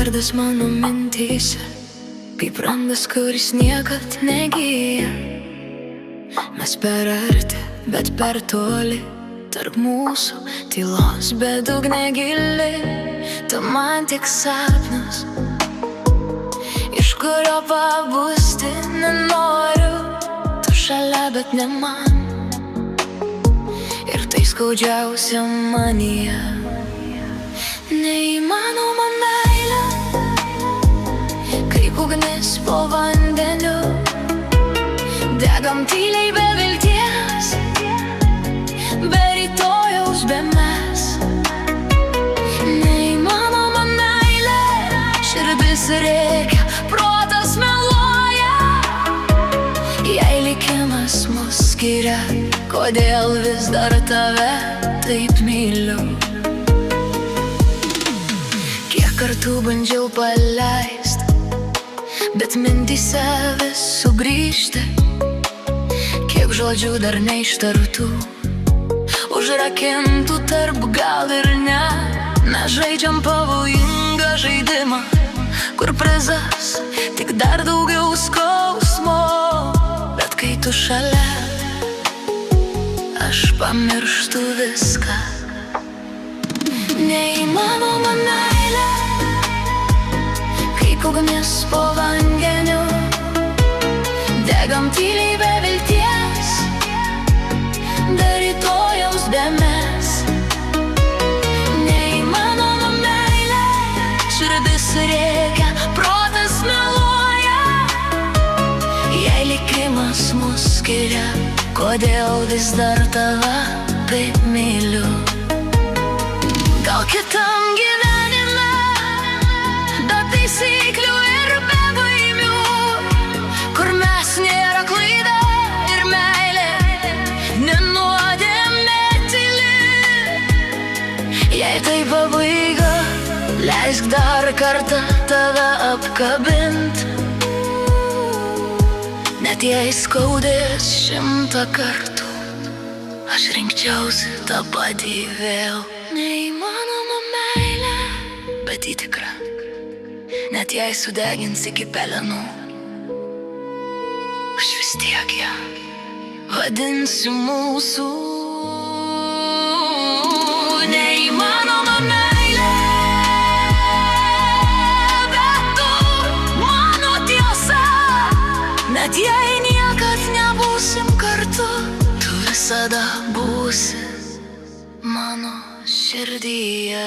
vardas mano mintyse, kaip randas, kuris niekad negyja. Mes per arti, bet per toli, tarp mūsų tylos bedugnė gili. Tu man tik sapnas, iš kurio pabusti nenoriu. Tu šalia, bet ne man, ir tai skaudžiausia manyje. Neįmanoma meilė, kaip ugnis po vandeniu. Degam tyliai be vilties, be rytojaus, be mes. Neįmanoma meilė, širdis rėkia, protas meluoja. Jei likimas mus skiria, kodėl vis dar tave taip myliu? Kiek kartų bandžiau paleist, bet mintyse vis sugrįžti. Kiek žodžių dar neištartų, užrakintų tarp gal ir ne. Mes žaidžiam pavojingą žaidimą, kur prizas tik dar daugiau skausmo. Bet kai tu šalia, aš pamirštu viską. Neįmanoma meilė, kaip ugnis po vandeniu. Degam tyliai be vilties, be rytojaus, be mes. Neįmanoma meilė, širdis rėkia, protas meluoja. Jei likimas mus skiria, kodėl vis dar tave taip myliu? Gal kitam gyvenime, be taisyklių ir be baimių, kur mes nėra klaida ir meilė, nenuodėmė tyli. Jei tai pabaiga, leisk dar kartą tave apkabint. Net jei skaudės 100 kartų, aš rinkčiausi tą patį vėl. Neįmanoma meilė, bet ji tikra, net jei sudegins iki pelenų. Aš vis tiek ją vadinsiu mūsų. Neįmanoma meilė, bet tu mano tiesa. Net jei niekad nebūsim kartu, tu visada būsi mano širdyje.